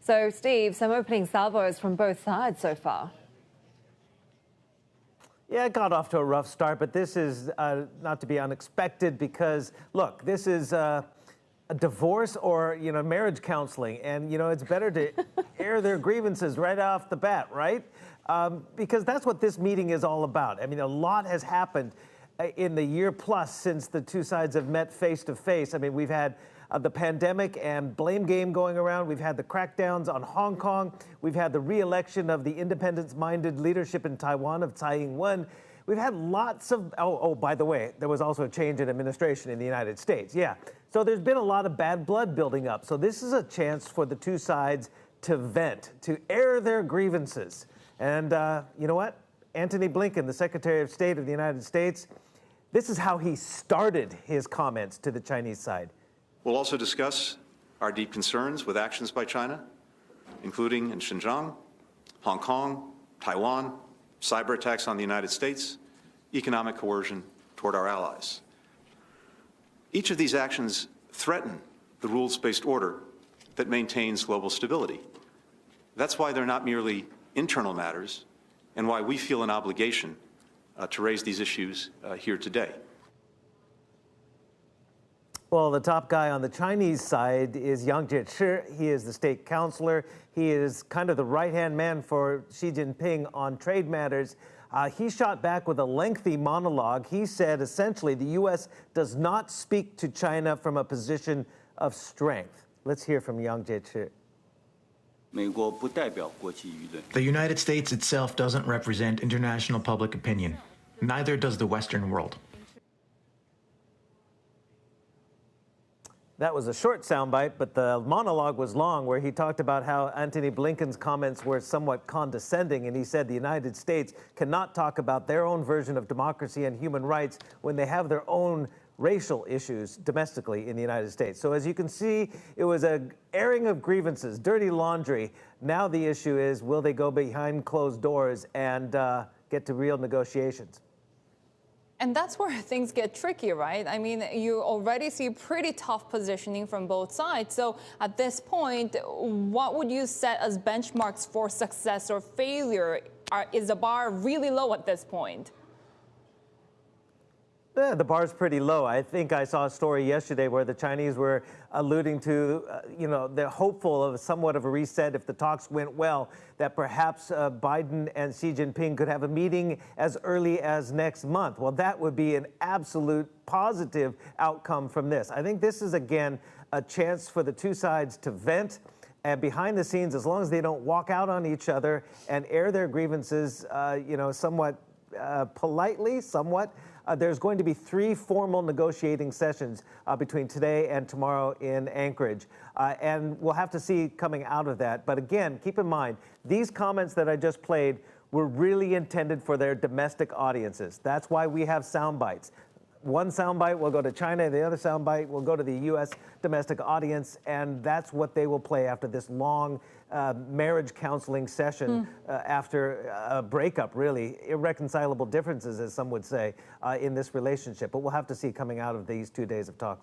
So, Steve, some opening salvos from both sides so far. Yeah, it got off to a rough start, but this is not to be unexpected because, look, this is a divorce or, marriage counseling. And, it's better to air their grievances right off the bat, right? Because that's what this meeting is all about. I mean, a lot has happened in the year plus since the two sides have met face to face. I mean, we've had the pandemic and blame game going around. We've had the crackdowns on Hong Kong. We've had the re-election of the independence-minded leadership in Taiwan of Tsai Ing-wen. We've had lots of, by the way, there was also a change in administration in the United States. Yeah, so there's been a lot of bad blood building up. So this is a chance for the two sides to vent, to air their grievances. And you know what? Antony Blinken, the Secretary of State of the United States, this is how he started his comments to the Chinese side. We'll also discuss our deep concerns with actions by China, including in Xinjiang, Hong Kong, Taiwan, cyber attacks on the United States, economic coercion toward our allies. Each of these actions threaten the rules-based order that maintains global stability. That's why they're not merely internal matters and why we feel an obligation to raise these issues here today. Well, the top guy on the Chinese side is Yang Jiechi. He is the state counselor. He is kind of the right-hand man for Xi Jinping on trade matters. He shot back with a lengthy monologue. He said, essentially, the U.S. does not speak to China from a position of strength. Let's hear from Yang Jiechi. The United States itself doesn't represent international public opinion. Neither does the Western world. That was a short soundbite, but the monologue was long, where he talked about how Antony Blinken's comments were somewhat condescending, and he said the United States cannot talk about their own version of democracy and human rights when they have their own racial issues domestically in the United States. So as you can see, it was an airing of grievances, dirty laundry. Now the issue is, will they go behind closed doors and get to real negotiations? And that's where things get tricky, right? I mean, you already see pretty tough positioning from both sides. So at this point, what would you set as benchmarks for success or failure? Is the bar really low at this point? Yeah, the bar's pretty low. I think I saw a story yesterday where the Chinese were alluding to, they're hopeful of somewhat of a reset if the talks went well, that perhaps Biden and Xi Jinping could have a meeting as early as next month. Well, that would be an absolute positive outcome from this. I think this is, again, a chance for the two sides to vent. And behind the scenes, as long as they don't walk out on each other and air their grievances, somewhat politely, there's going to be 3 formal negotiating sessions between today and tomorrow in Anchorage. And we'll have to see coming out of that. But again, keep in mind, these comments that I just played were really intended for their domestic audiences. That's why we have sound bites. One soundbite will go to China, the other soundbite will go to the U.S. domestic audience, and that's what they will play after this long marriage counseling session after a breakup, really, irreconcilable differences, as some would say, in this relationship. But we'll have to see coming out of these 2 days of talks.